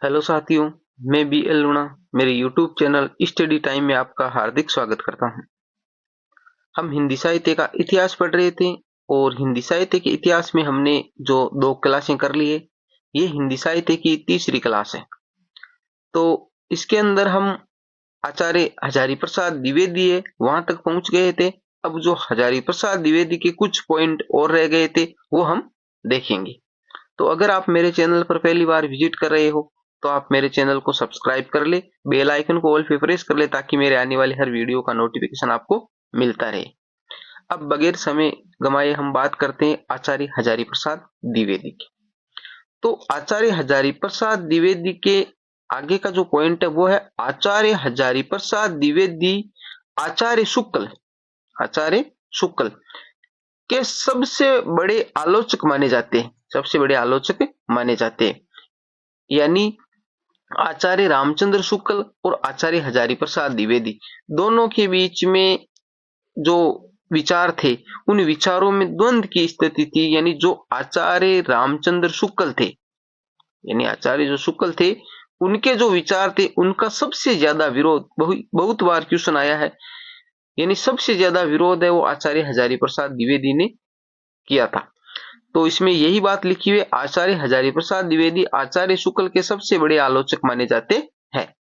Hello साथियों, मैं B L लूणा मेरे यूट्यूब चैनल स्टडी टाइम में आपका हार्दिक स्वागत करता हूं। हम हिंदी साहित्य का इतिहास पढ़ रहे थे और हिंदी साहित्य के इतिहास में हमने जो 2 क्लासें कर ली है, ये हिंदी साहित्य की तीसरी क्लास है। तो इसके अंदर हम आचार्य हजारी प्रसाद द्विवेदी है वहां तक पहुंच गए थे। अब जो हजारी प्रसाद द्विवेदी के कुछ पॉइंट और रह गए थे वो हम देखेंगे। तो अगर आप मेरे चैनल पर पहली बार विजिट कर रहे हो तो आप मेरे चैनल को सब्सक्राइब कर ले, बेल आइकन को ऑल पे प्रेस कर ले ताकि मेरे आने वाले हर वीडियो का नोटिफिकेशन आपको मिलता रहे। अब बगैर समय गमाए हम बात करते हैं आचार्य हजारी प्रसाद द्विवेदी की। तो आचार्य हजारी प्रसाद द्विवेदी के आगे का जो पॉइंट है वो है आचार्य हजारी प्रसाद द्विवेदी आचार्य शुक्ल के सबसे बड़े आलोचक माने जाते हैं। सबसे बड़े आलोचक माने जाते हैं, यानी आचार्य रामचंद्र शुक्ल और आचार्य हजारी प्रसाद द्विवेदी दोनों के बीच में जो विचार थे उन विचारों में द्वंद्व की स्थिति थी। यानी जो आचार्य रामचंद्र शुक्ल थे, यानी आचार्य जो शुक्ल थे, उनके जो विचार थे उनका सबसे ज्यादा विरोध बहुत बार क्वेश्चन आया है, यानी सबसे ज्यादा विरोध है वो आचार्य हजारी प्रसाद द्विवेदी ने किया था। तो इसमें यही बात लिखी हुई, आचार्य हजारी प्रसाद द्विवेदी आचार्य शुक्ल के सबसे बड़े आलोचक माने जाते हैं।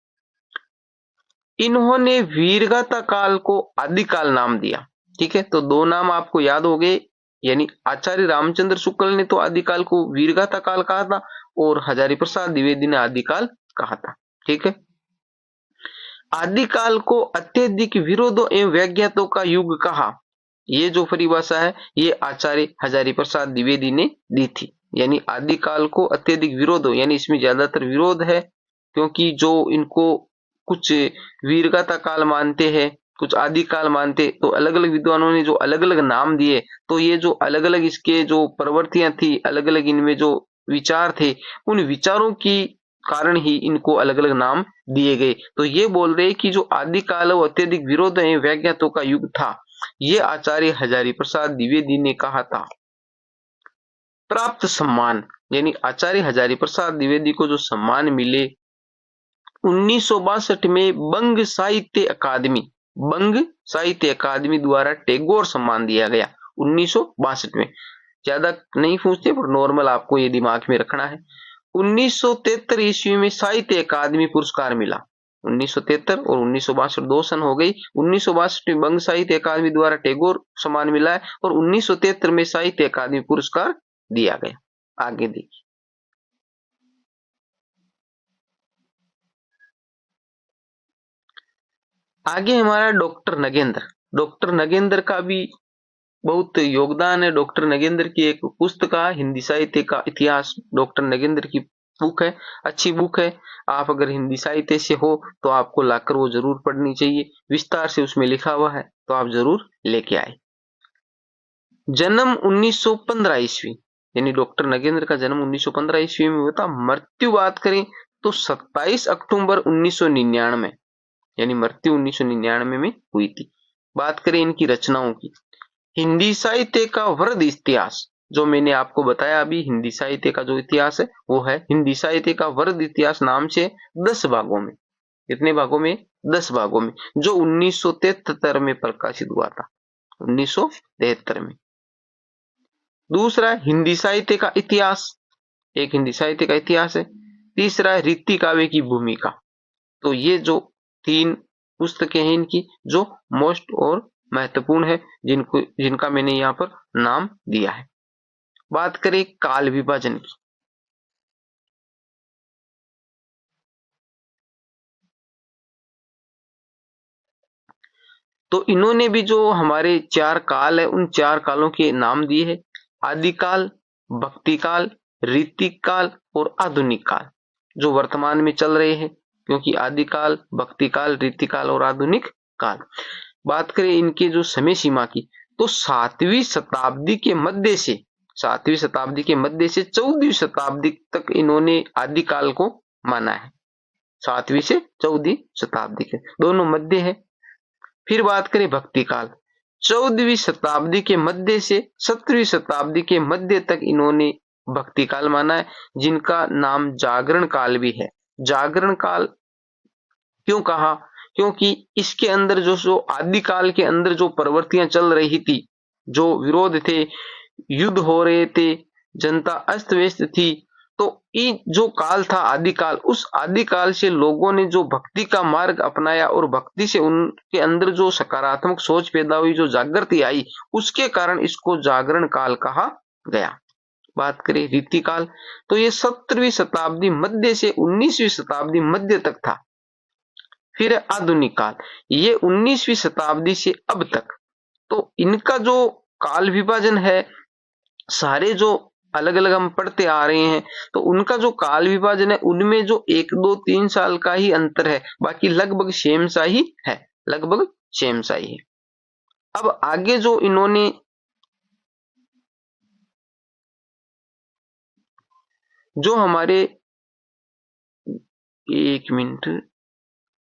इन्होंने वीरगाथा काल को आदिकाल नाम दिया। ठीक है, तो 2 नाम आपको याद हो गए, यानी आचार्य रामचंद्र शुक्ल ने तो आदिकाल को वीरगाथा काल कहा था और हजारी प्रसाद द्विवेदी ने आदिकाल कहा था। ठीक है, आदिकाल को अत्यधिक विरोधों एवं व्याख्यातों का युग कहा। ये जो परिभाषा है ये आचार्य हजारी प्रसाद द्विवेदी ने दी थी। यानी आदिकाल को अत्यधिक विरोध हो, यानी इसमें ज्यादातर विरोध है क्योंकि जो इनको कुछ वीरगाथा काल मानते हैं, कुछ आदिकाल मानते, तो अलग अलग विद्वानों ने जो अलग अलग नाम दिए, तो ये जो अलग अलग इसके जो प्रवृत्तियां थी, अलग अलग इनमें जो विचार थे, उन विचारों की कारण ही इनको अलग अलग नाम दिए गए। तो ये बोल रहे कि जो आदिकाल वो अत्यधिक विरोध है व्याख्यातों का युग था, ये आचार्य हजारी प्रसाद द्विवेदी ने कहा था। प्राप्त सम्मान, यानी आचार्य हजारी प्रसाद द्विवेदी को जो सम्मान मिले 1962 में बंग साहित्य अकादमी द्वारा टैगोर सम्मान दिया गया 1962 में। ज्यादा नहीं पूछते पर नॉर्मल आपको ये दिमाग में रखना है। 1973 ईस्वी में साहित्य अकादमी पुरस्कार मिला। 1973 और 1962 2 सन हो गई। 1962 में बंग साहित्य अकादमी द्वारा टैगोर सम्मान मिला है और 1973 में साहित्य अकादमी पुरस्कार दिया गया। आगे देखिए, आगे हमारा डॉक्टर नगेंद्र का भी बहुत योगदान है। डॉक्टर नगेंद्र की एक पुस्तक है हिंदी साहित्य का इतिहास, डॉक्टर नगेंद्र की बुक है, अच्छी बुक है। आप अगर हिंदी साहित्य से हो तो आपको लाकर वो जरूर पढ़नी चाहिए, विस्तार से उसमें लिखा हुआ है, तो आप जरूर लेके आए। जन्म 1915 ईस्वी, यानी डॉक्टर नगेंद्र का जन्म 1915 ईस्वी में हुआ था। मृत्यु बात करें तो 27 अक्टूबर 1999, यानी मृत्यु 1999 में हुई थी। बात करें इनकी रचनाओं की, हिंदी साहित्य का वृहद इतिहास, जो मैंने आपको बताया अभी, हिंदी साहित्य का जो इतिहास है वो है हिंदी साहित्य का वृहद इतिहास नाम से 10 भागों में। कितने भागों में? 10 भागों में, जो 1973 में प्रकाशित हुआ था, 1973 में। दूसरा हिंदी साहित्य का इतिहास, एक हिंदी साहित्य का इतिहास है। तीसरा है रीति काव्य की भूमिका। तो ये जो 3 पुस्तकें हैं इनकी जो मोस्ट और महत्वपूर्ण है, जिनका मैंने यहाँ पर नाम दिया है। बात करें काल विभाजन की, तो इन्होंने भी जो हमारे 4 काल है उन 4 कालों के नाम दिए हैं, आदिकाल, भक्ति काल, रीति काल और आधुनिक काल, जो वर्तमान में चल रहे हैं, क्योंकि आदिकाल, भक्ति काल, रीति काल और आधुनिक काल। बात करें इनके जो समय सीमा की, तो 7वीं शताब्दी के मध्य से 14वीं शताब्दी तक इन्होंने आदिकाल को माना है। 7वीं से 14वीं शताब्दी के दोनों मध्य है। फिर बात करें भक्ति काल, 14वीं शताब्दी के मध्य से 17वीं शताब्दी के मध्य तक इन्होंने भक्ति काल माना है, जिनका नाम जागरण काल भी है। जागरण काल क्यों कहा? क्योंकि इसके अंदर जो आदिकाल के अंदर जो प्रवृत्तियां चल रही थी, जो विरोध थे, युद्ध हो रहे थे, जनता अस्त व्यस्त थी, तो ये जो काल था आदिकाल, उस आदिकाल से लोगों ने जो भक्ति का मार्ग अपनाया और भक्ति से उनके अंदर जो सकारात्मक सोच पैदा हुई, जो जागृति आई, उसके कारण इसको जागरण काल कहा गया। बात करें रीतिकाल, तो ये 17वीं शताब्दी मध्य से 19वीं शताब्दी मध्य तक था। फिर आधुनिक काल, ये 19वीं शताब्दी से अब तक। तो इनका जो काल विभाजन है, सारे जो अलग अलग हम पढ़ते आ रहे हैं, तो उनका जो काल विभाजन है उनमें जो 1 2 3 साल का ही अंतर है, बाकी लगभग सेम सा ही है, लगभग सेम सा ही है। अब आगे जो इन्होंने जो हमारे 1 मिनट,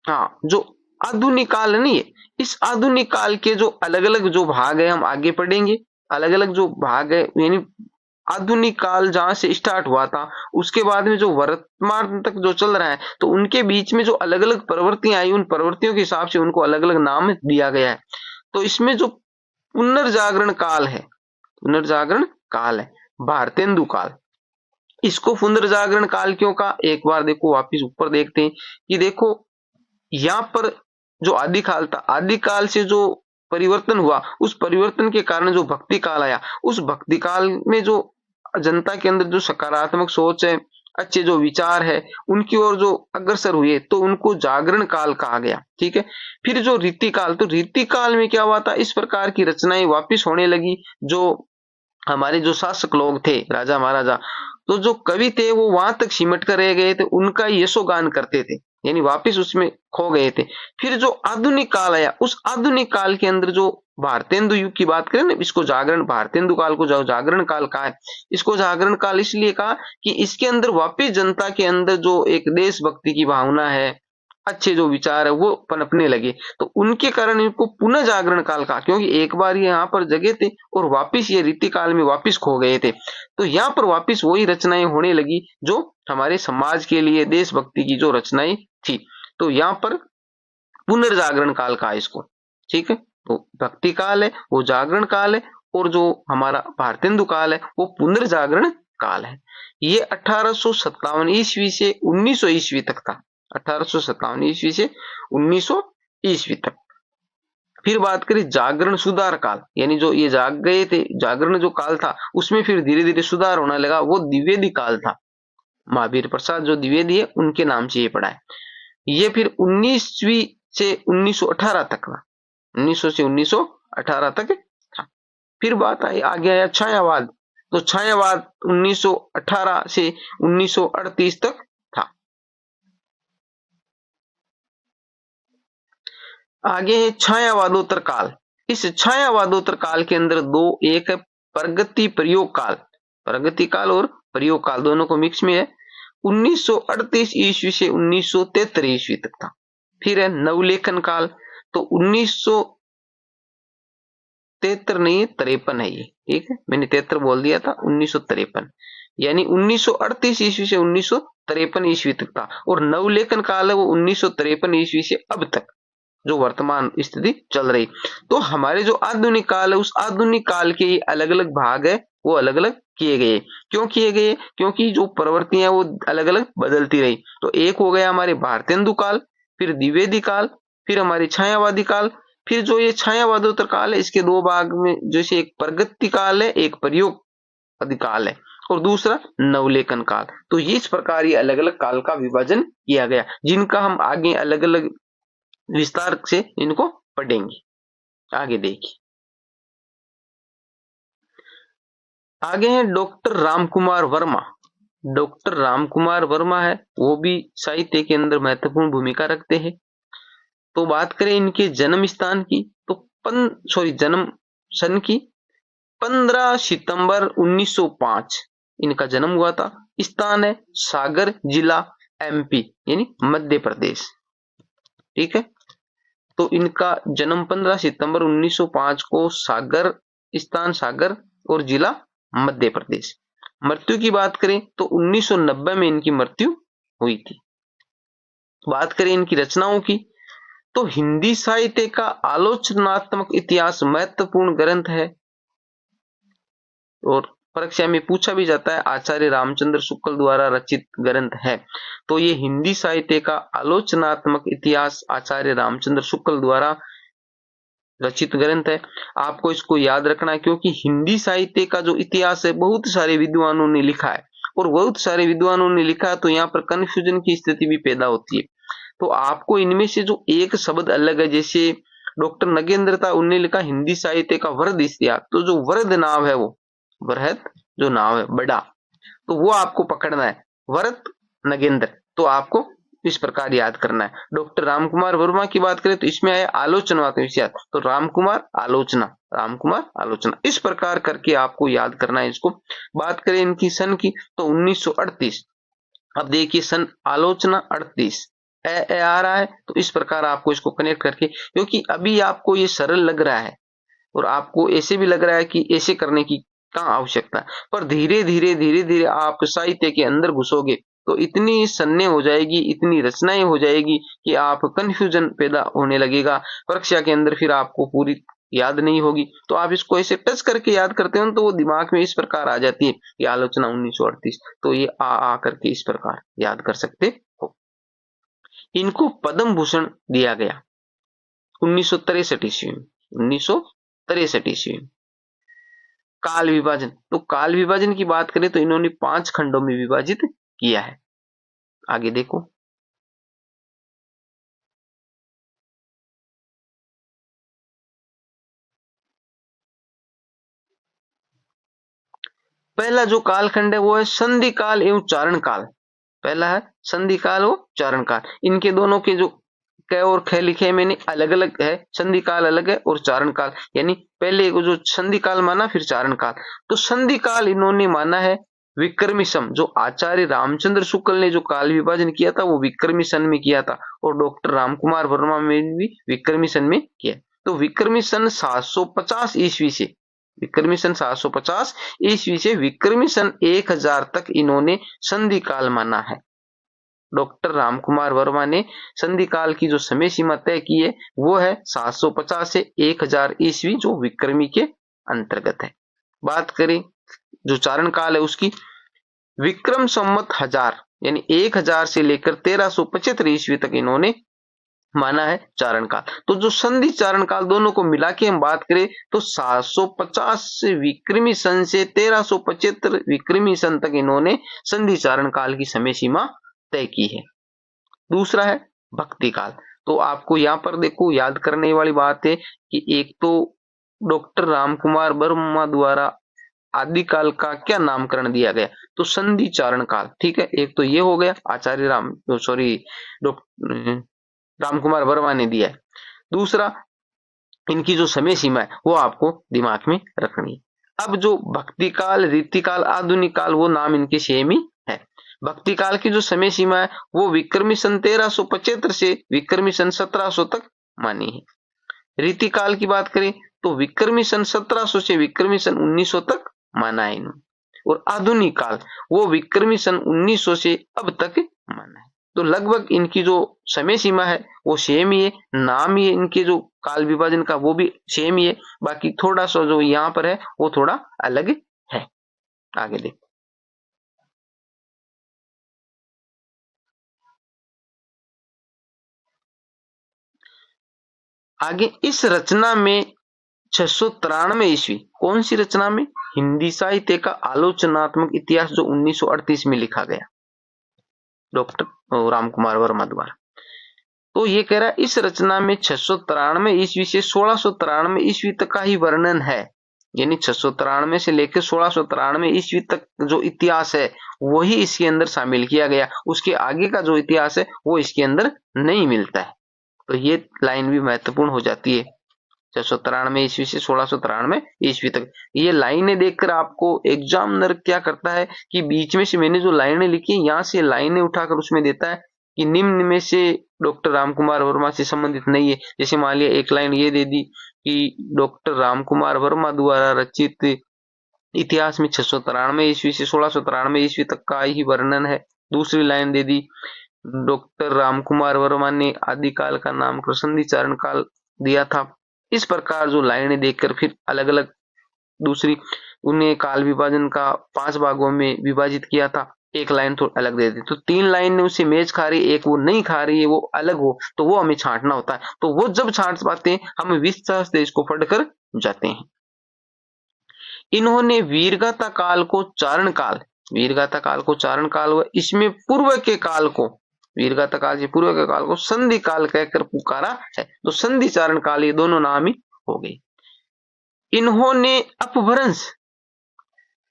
हाँ, जो आधुनिक काल नहीं है, इस आधुनिक काल के जो अलग अलग जो भाग है हम आगे पढ़ेंगे। अलग अलग जो भाग है, यानी आधुनिक काल जहां से स्टार्ट हुआ था, उसके बाद में जो वर्तमान तक जो चल रहा है, तो उनके बीच में जो अलग अलग प्रवृत्तियां आई, उन प्रवृत्तियों के हिसाब से उनको अलग अलग नाम दिया गया है। तो इसमें जो पुनर्जागरण काल है, पुनर्जागरण काल है, भारतेंदु काल, इसको पुनर्जागरण काल क्यों कहा? एक बार देखो, वापिस ऊपर देखते हैं कि देखो यहां पर जो आदिकाल था, आदिकाल से जो परिवर्तन हुआ, उस परिवर्तन के कारण जो भक्ति काल आया, उस भक्ति काल में जो जनता के अंदर जो सकारात्मक सोच है, अच्छे जो विचार है, उनकी ओर जो अग्रसर हुए, तो उनको जागरण काल कहा गया। ठीक है। फिर जो रीति काल, तो रीति काल में क्या हुआ था? इस प्रकार की रचनाएं वापिस होने लगी, जो हमारे जो शासक लोग थे, राजा महाराजा, तो जो कवि थे वो वहां तक सिमट कर रह गए थे, उनका यशोगान करते थे, यानी वापिस उसमें खो गए थे। फिर जो आधुनिक काल आया, उस आधुनिक काल के अंदर जो भारतेंदु युग की बात करें ना, इसको जागरण, भारतेंदु काल को जो जागरण काल कहा है, इसको जागरण काल इसलिए कहा कि इसके अंदर वापिस जनता के अंदर जो एक देशभक्ति की भावना है, अच्छे जो विचार है, वो पनपने लगे, तो उनके कारण इनको पुनः जागरण काल कहा, क्योंकि एक बार ये यहाँ पर जगे थे और वापिस ये रीति काल में वापिस खो गए थे। तो यहाँ पर वापिस वही रचनाएं होने लगी जो हमारे समाज के लिए देशभक्ति की जो रचनाएं थी, तो यहाँ पर पुनर्जागरण काल कहा इसको। ठीक है। तो भक्ति काल है, वो जागरण काल है, और जो हमारा भारतेंदु काल है वो पुनर्जागरण काल है। ये 1857 ईस्वी से 1900 ईस्वी तक था। 1857 ईस्वी से 1900 ईस्वी तक। फिर बात करें जागरण सुधार काल, यानी जो ये जाग गए थे, जागरण जो काल था, उसमें फिर धीरे धीरे सुधार होने लगा, वो द्विवेदी काल था। महावीर प्रसाद जो द्विवेदी है, उनके नाम से ये पड़ा है। ये फिर 19वीं से 1918 तक था, 1900 से 1918 तक था। फिर बात आई, आगे आया छायावाद, तो छायावाद 1918 से 1938 तक था। आगे है छायावादोत्तर काल। इस छायावादोत्तर काल के अंदर दो, एक है प्रगति प्रयोग काल, प्रगति काल और प्रयोग काल दोनों को मिक्स में है, 1938 ईस्वी से 1973 ईस्वी तक था। फिर है नवलेखन काल, तो 1973 नहीं, 53 है ये। ठीक है, मैंने 73 बोल दिया था, 1953, यानी 1938 ईस्वी से 1953 ईस्वी तक था। और नवलेखन काल है वो 1953 ईस्वी से अब तक, जो वर्तमान स्थिति चल रही। तो हमारे जो आधुनिक काल है, उस आधुनिक काल के ये अलग अलग भाग है, वो अलग अलग किए गए। क्यों किए गए? क्योंकि जो प्रवृत्तियां वो अलग अलग बदलती रही। तो एक हो गया हमारे भारतेंदु काल, फिर द्विवेदी काल, फिर हमारी छायावादी काल। फिर जो ये छायावादोत्तर काल है, इसके दो भाग में, जैसे एक प्रगति काल है, एक प्रयोग काल है, और दूसरा नवलेखन काल। तो इस प्रकार ये अलग अलग काल का विभाजन किया गया, जिनका हम आगे अलग अलग विस्तार से इनको पढ़ेंगे। आगे देखिए, आगे है डॉक्टर रामकुमार वर्मा। डॉक्टर रामकुमार वर्मा है, वो भी साहित्य के अंदर महत्वपूर्ण भूमिका रखते हैं। तो बात करें इनके जन्म स्थान की, तो जन्म सन की 15 सितंबर 1905 इनका जन्म हुआ था। स्थान है सागर जिला, एमपी, यानी मध्य प्रदेश। ठीक है। तो इनका जन्म 15 सितंबर 1905 को, सागर, स्थान सागर और जिला मध्य प्रदेश। मृत्यु की बात करें तो 1990 में इनकी मृत्यु हुई थी। बात करें इनकी रचनाओं की, तो हिंदी साहित्य का आलोचनात्मक इतिहास महत्वपूर्ण ग्रंथ है और परीक्षा में पूछा भी जाता है, आचार्य रामचंद्र शुक्ल द्वारा रचित ग्रंथ है। तो ये हिंदी साहित्य का आलोचनात्मक इतिहास आचार्य रामचंद्र शुक्ल द्वारा रचित ग्रंथ है। आपको इसको याद रखना है, क्योंकि हिंदी साहित्य का जो इतिहास है बहुत सारे विद्वानों ने लिखा है और बहुत सारे विद्वानों ने लिखा है, तो यहाँ पर कंफ्यूजन की स्थिति भी पैदा होती है। तो आपको इनमें से जो एक शब्द अलग है, जैसे डॉक्टर नगेंद्र था, उन्होंने लिखा हिंदी साहित्य का वृहद इतिहास, तो जो वृहद नाम है, वो वृहद जो नाम है बड़ा, तो वो आपको पकड़ना है, वृहद नगेंद्र। तो आपको इस प्रकार याद करना है। डॉक्टर रामकुमार वर्मा की बात करें तो इसमें आया आलोचनात्मक इतिहास, तो रामकुमार आलोचना, इस प्रकार करके आपको याद करना है इसको। बात करें इनकी सन की, तो 1938। अब देखिए सन आलोचना 38 ए आ रहा है, तो इस प्रकार आपको इसको कनेक्ट करके, क्योंकि अभी आपको ये सरल लग रहा है और आपको ऐसे भी लग रहा है कि ऐसे करने की कहाँ आवश्यकता है, पर धीरे धीरे आप साहित्य के अंदर घुसोगे तो इतनी सन्ने हो जाएगी, इतनी रचनाएं हो जाएगी कि आप कंफ्यूजन पैदा होने लगेगा। परीक्षा के अंदर फिर आपको पूरी याद नहीं होगी। तो आप इसको ऐसे टच करके याद करते हो तो वो दिमाग में इस प्रकार आ जाती है कि आलोचना 1938, तो ये आ करके इस प्रकार याद कर सकते हो। इनको पद्म भूषण दिया गया 1963 ईस्वी में, 1963 ईस्वी में। काल विभाजन, तो काल विभाजन की बात करें तो इन्होंने 5 खंडों में विभाजित किया है। आगे देखो, पहला जो कालखंड है वो है संधि काल एवं चारण काल। पहला है संधि काल और चारण काल। इनके दोनों के जो क और ख लिखे हैं मैंने अलग अलग है, संधि काल अलग है और चारण काल, यानी पहले को जो संधि काल माना फिर चारण काल। तो संधि काल इन्होंने माना है विक्रमी सम, जो आचार्य रामचंद्र शुक्ल ने जो काल विभाजन किया था वो विक्रमी सन में किया था और डॉक्टर रामकुमार वर्मा में भी विक्रमी सन में किया। तो विक्रमी सन 750 ईस्वी से, विक्रमी सन 750 ईस्वी से विक्रमी सन 1000 तक इन्होंने संधि काल माना है। डॉक्टर रामकुमार वर्मा ने संधि काल की जो समय सीमा तय की है वो है 750 से 1000 ईस्वी, जो विक्रमी के अंतर्गत है। बात करें जो चारण काल है उसकी, विक्रम संवत 1000 यानी 1000 से लेकर 1375 ईस्वी तक इन्होंने माना है चारण काल। तो जो संधि चारण काल दोनों को मिला के हम बात करें तो 750 विक्रमी सन से 1375 विक्रमी सन तक इन्होंने संधि चारण काल की समय सीमा तय की है। दूसरा है भक्ति काल। तो आपको यहाँ पर देखो याद करने वाली बात है कि एक तो डॉक्टर रामकुमार वर्मा द्वारा आदिकाल का क्या नामकरण दिया गया, तो संधि चारण काल, ठीक है। एक तो ये हो गया आचार्य रामकुमार वर्मा ने दिया है। दूसरा इनकी जो समय सीमा है वो आपको दिमाग में रखनी है। अब जो भक्ति काल, रीति काल, आधुनिक काल, वो नाम इनके सेम ही है। भक्ति काल की जो समय सीमा है वो विक्रमी सन 1375 से विक्रमी सन 1700 तक मानी है। रीति काल की बात करें तो विक्रमी सन 1700 से विक्रमी सन 1900 तक माना है इन्होंने। और आधुनिक काल वो विक्रमी सन 1900 से अब तक माना है। तो लगभग इनकी जो समय सीमा है वो सेम ही है, नाम ही है इनके जो काल विभाजन का वो भी सेम ही है, बाकी थोड़ा सा जो यहाँ पर है वो थोड़ा अलग है। आगे देखो, आगे इस रचना में 693 ईस्वी, कौन सी रचना में, हिंदी साहित्य का आलोचनात्मक इतिहास जो 1938 में लिखा गया डॉक्टर रामकुमार वर्मा द्वारा। तो ये कह रहा है इस रचना में 693 ईस्वी से 1693 ईस्वी तक का ही वर्णन है, यानी 693 से लेकर 1693 ईस्वी तक जो इतिहास है वही इसके अंदर शामिल किया गया, उसके आगे का जो इतिहास है वो इसके अंदर नहीं मिलता है। तो ये लाइन भी महत्वपूर्ण हो जाती है, 693 ईस्वी से 1693 ईस्वी तक। ये लाइनें देखकर आपको एग्जामिनर क्या करता है कि बीच में से मैंने जो लाइनें लिखी यहाँ से लाइनें उठाकर उसमें देता है कि निम्न में से डॉक्टर रामकुमार वर्मा से संबंधित नहीं है। जैसे मान लिया एक लाइन ये दे दी कि डॉक्टर रामकुमार वर्मा द्वारा रचित इतिहास में 693 ईस्वी से 1693 ईस्वी तक का ही वर्णन है। दूसरी लाइन दे दी डॉक्टर रामकुमार वर्मा ने आदिकाल का नामकरण संधि चारण काल दिया था। इस प्रकार जो लाइनें देखकर फिर अलग अलग दूसरी उन्हें काल विभाजन का 5 भागों में विभाजित किया था। एक लाइन तो अलग दे दी, तो 3 लाइन ने उसे मैच खा रही है, एक वो नहीं खा रही है, वो अलग हो, तो वो हमें छांटना होता है। तो वो जब छांट पाते हैं हम विश्वास से इसको पढ़कर जाते हैं। इन्होंने वीरगाथा काल को चारण काल, वीरगाथा काल को चारण काल व इसमें पूर्व के काल को, वीरगाथा काल से पूर्व के काल को संधि काल कहकर पुकारा है। तो संधि चारण काल ये दोनों नाम ही हो गए। इन्होंने अपभ्रंश,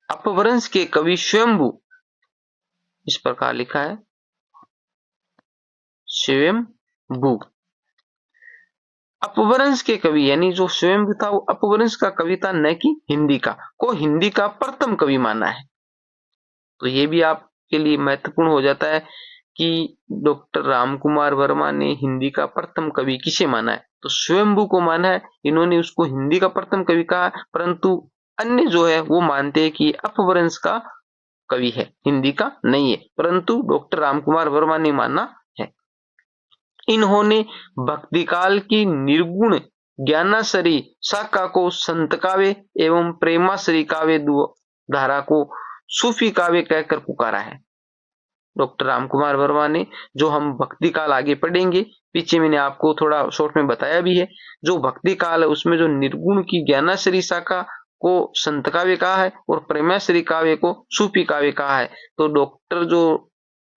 अपभ्रंश के कवि स्वयंभू, इस प्रकार लिखा है स्वयंभू, अपभ्रंश के कवि यानी जो स्वयंभू था वो अपभ्रंश का कवि था, न कि हिंदी का, को हिंदी का प्रथम कवि माना है। तो ये भी आपके लिए महत्वपूर्ण हो जाता है कि डॉक्टर रामकुमार वर्मा ने हिंदी का प्रथम कवि किसे माना है, तो स्वयंभू को माना है। इन्होंने उसको हिंदी का प्रथम कवि कहा, परंतु अन्य जो है वो मानते हैं कि अपभ्रंश का कवि है, हिंदी का नहीं है, परंतु डॉक्टर रामकुमार वर्मा ने माना है। इन्होंने भक्ति काल की निर्गुण ज्ञानाश्री शाखा को संत काव्य एवं प्रेमाश्री काव्य धारा को सूफी काव्य कहकर पुकारा है। डॉक्टर रामकुमार वर्मा ने, जो हम भक्ति काल आगे पढ़ेंगे, पीछे मैंने आपको थोड़ा शॉर्ट में बताया भी है, जो भक्ति काल है उसमें जो निर्गुण की ज्ञानाश्री शाखा को संत काव्य कहा है और प्रेमाश्री काव्य को सूफी काव्य कहा है। तो डॉक्टर जो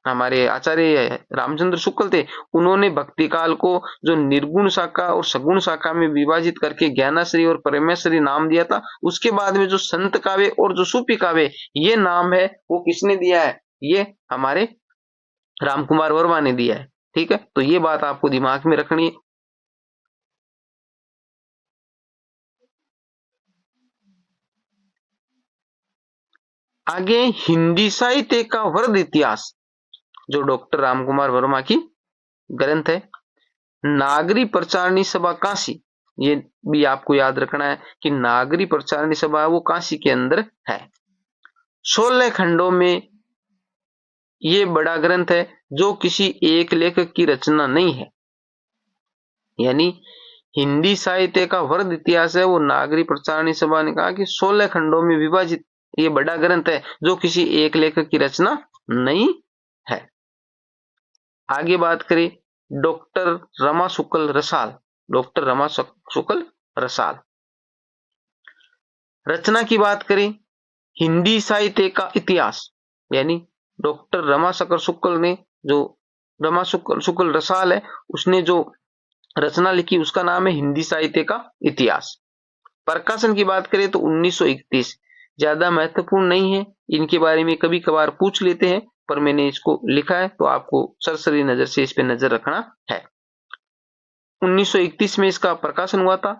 हमारे आचार्य रामचंद्र शुक्ल थे, उन्होंने भक्ति काल को जो निर्गुण शाखा और सगुण शाखा में विभाजित करके ज्ञानाश्री और प्रेमाश्री नाम दिया था। उसके बाद में जो संत काव्य और जो सूफी काव्य ये नाम है वो किसने दिया है, ये हमारे रामकुमार वर्मा ने दिया है। ठीक है, तो ये बात आपको दिमाग में रखनी है। आगे हिंदी साहित्य का वृद्ध इतिहास, जो डॉक्टर रामकुमार वर्मा की ग्रंथ है। नागरी प्रचारणी सभा काशी, ये भी आपको याद रखना है कि नागरी प्रचारणी सभा वो काशी के अंदर है। 16 खंडों में ये बड़ा ग्रंथ है जो किसी एक लेखक की रचना नहीं है, यानी हिंदी साहित्य का वृद्ध इतिहास है वो नागरी प्रचारणी सभा ने कहा कि 16 खंडों में विभाजित ये बड़ा ग्रंथ है जो किसी एक लेखक की रचना नहीं है। आगे बात करें डॉक्टर रमा शुक्ल रसाल, डॉक्टर रमा शुक्ल रसाल रचना की बात करें हिंदी साहित्य का इतिहास, यानी डॉक्टर रमाशंकर शुक्ल ने, जो रमा शुक्ल रसाल है उसने जो रचना लिखी उसका नाम है हिंदी साहित्य का इतिहास। प्रकाशन की बात करें तो 1931, ज्यादा महत्वपूर्ण नहीं है, इनके बारे में कभी कभार पूछ लेते हैं, पर मैंने इसको लिखा है तो आपको सरसरी नजर से इस पे नजर रखना है। 1931 में इसका प्रकाशन हुआ था।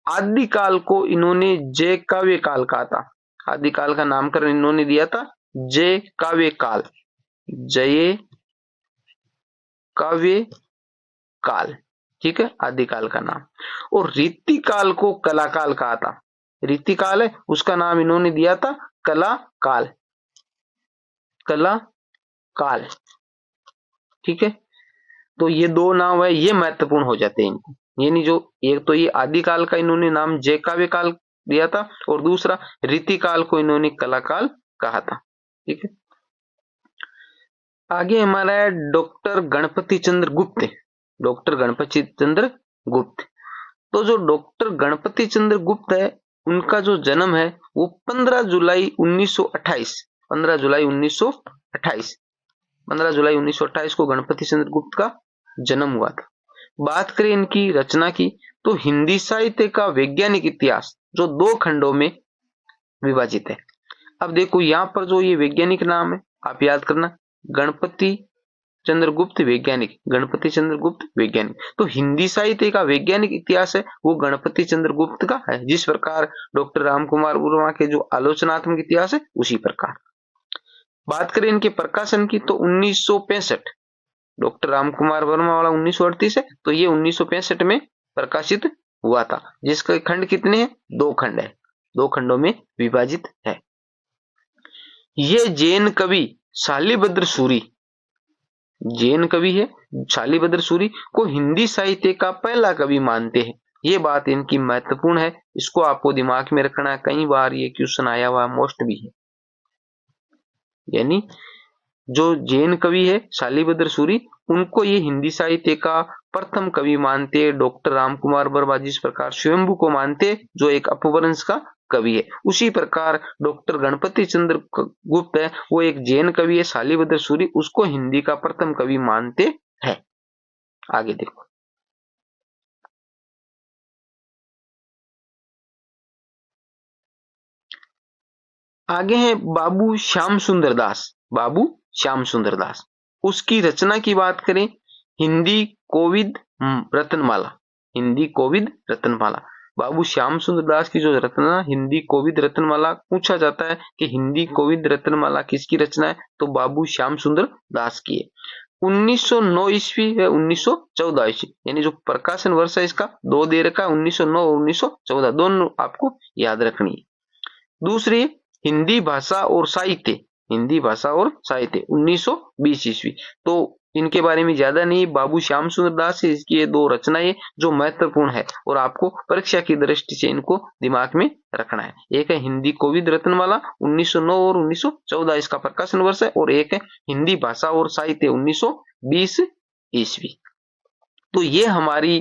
आदिकाल को इन्होंने जय काव्य काल कहा था, आदिकाल का नामकरण इन्होंने दिया था जय काव्य काल, जय काव्य काल, ठीक है, आदिकाल का नाम। और रीतिकाल को कलाकाल कहा था, रीतिकाल है उसका नाम इन्होंने दिया था कला काल, कला काल, ठीक है। तो ये दो नाम है ये महत्वपूर्ण हो जाते हैं इनको, यानी जो एक तो ये आदिकाल का इन्होंने नाम जय काव्य काल दिया था और दूसरा रीतिकाल को इन्होंने कला काल कहा था, ठीक है। आगे हमारा है डॉक्टर गणपति चंद्र गुप्त, डॉक्टर गणपति चंद्र गुप्त। तो जो डॉक्टर गणपति चंद्र गुप्त है उनका जो जन्म है वो 15 जुलाई 1928, 15 जुलाई 1928, 15 जुलाई 1928 को गणपति चंद्र गुप्त का जन्म हुआ था। बात करें इनकी रचना की तो हिंदी साहित्य का वैज्ञानिक इतिहास जो 2 खंडों में विभाजित है। अब देखो यहाँ पर जो ये वैज्ञानिक नाम है आप याद करना, गणपति चंद्रगुप्त वैज्ञानिक, गणपति चंद्रगुप्त वैज्ञानिक। तो हिंदी साहित्य का वैज्ञानिक इतिहास है वो गणपति चंद्रगुप्त का है, जिस प्रकार डॉक्टर रामकुमार वर्मा के जो आलोचनात्मक इतिहास है उसी प्रकार। बात करें इनके प्रकाशन की तो 1965, डॉक्टर रामकुमार वर्मा वाला 1938 है तो ये 1965 में प्रकाशित हुआ था, जिसके खंड कितने हैं, 2 खंड है, 2 खंडों में विभाजित है। ये जैन कवि शालिभद्र सूरी, जैन कवि है, शालिभद्र सूरी को हिंदी साहित्य का पहला कवि मानते हैं। ये बात इनकी महत्वपूर्ण है, इसको आपको दिमाग में रखना है, कई बार ये क्वेश्चन आया हुआ मोस्ट भी है। यानी जो जैन कवि है शालिभद्र सूरी, उनको ये हिंदी साहित्य का प्रथम कवि मानते। डॉक्टर रामकुमार वर्मा जिस प्रकार स्वयंभू को मानते जो एक अपभ्रंश का कवि है, उसी प्रकार डॉक्टर गणपति चंद्र गुप्त है, वो एक जैन कवि है, शालिभद्र सूरी उसको हिंदी का प्रथम कवि मानते हैं। आगे देखो, आगे है बाबू श्याम सुंदर दास। बाबू श्याम सुंदर दास, उसकी रचना की बात करें, हिंदी कोविद रत्नमाला। हिंदी कोविद रत्नमाला, बाबू श्याम सुंदर दास की जो रचना हिंदी कोविद रत्नमाला, पूछा जाता है कि हिंदी कोविद रत्नमाला किसकी रचना है, तो बाबू श्याम सुंदर दास की है। 1909 ईस्वी व 1914 ईस्वी, यानी जो प्रकाशन वर्ष है इसका दो दे रखा है, 1909 और 1914, दोनों आपको याद रखनी है। दूसरी हिंदी भाषा और साहित्य, हिंदी भाषा और साहित्य 1920 ईस्वी, तो इनके बारे में ज्यादा नहीं, बाबू श्याम सुंदर दास से इसकी ये दो रचनाएं जो महत्वपूर्ण है और आपको परीक्षा की दृष्टि से इनको दिमाग में रखना है। एक है हिंदी कोविद रत्नमाला 1909 और 1914 इसका प्रकाशन वर्ष है, और एक है हिंदी भाषा और साहित्य 1920 ईस्वी। तो ये हमारी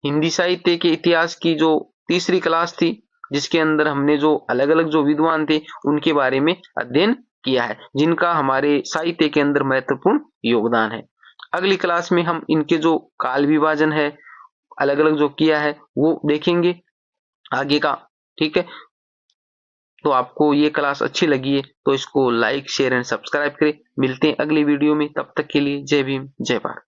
हिंदी साहित्य के इतिहास की जो तीसरी क्लास थी, जिसके अंदर हमने जो अलग अलग जो विद्वान थे उनके बारे में अध्ययन किया है, जिनका हमारे साहित्य के अंदर महत्वपूर्ण योगदान है। अगली क्लास में हम इनके जो काल विभाजन है अलग अलग जो किया है वो देखेंगे आगे का। ठीक है, तो आपको ये क्लास अच्छी लगी है तो इसको लाइक शेयर एंड सब्सक्राइब करें। मिलते हैं अगली वीडियो में, तब तक के लिए जय भीम जय भारत।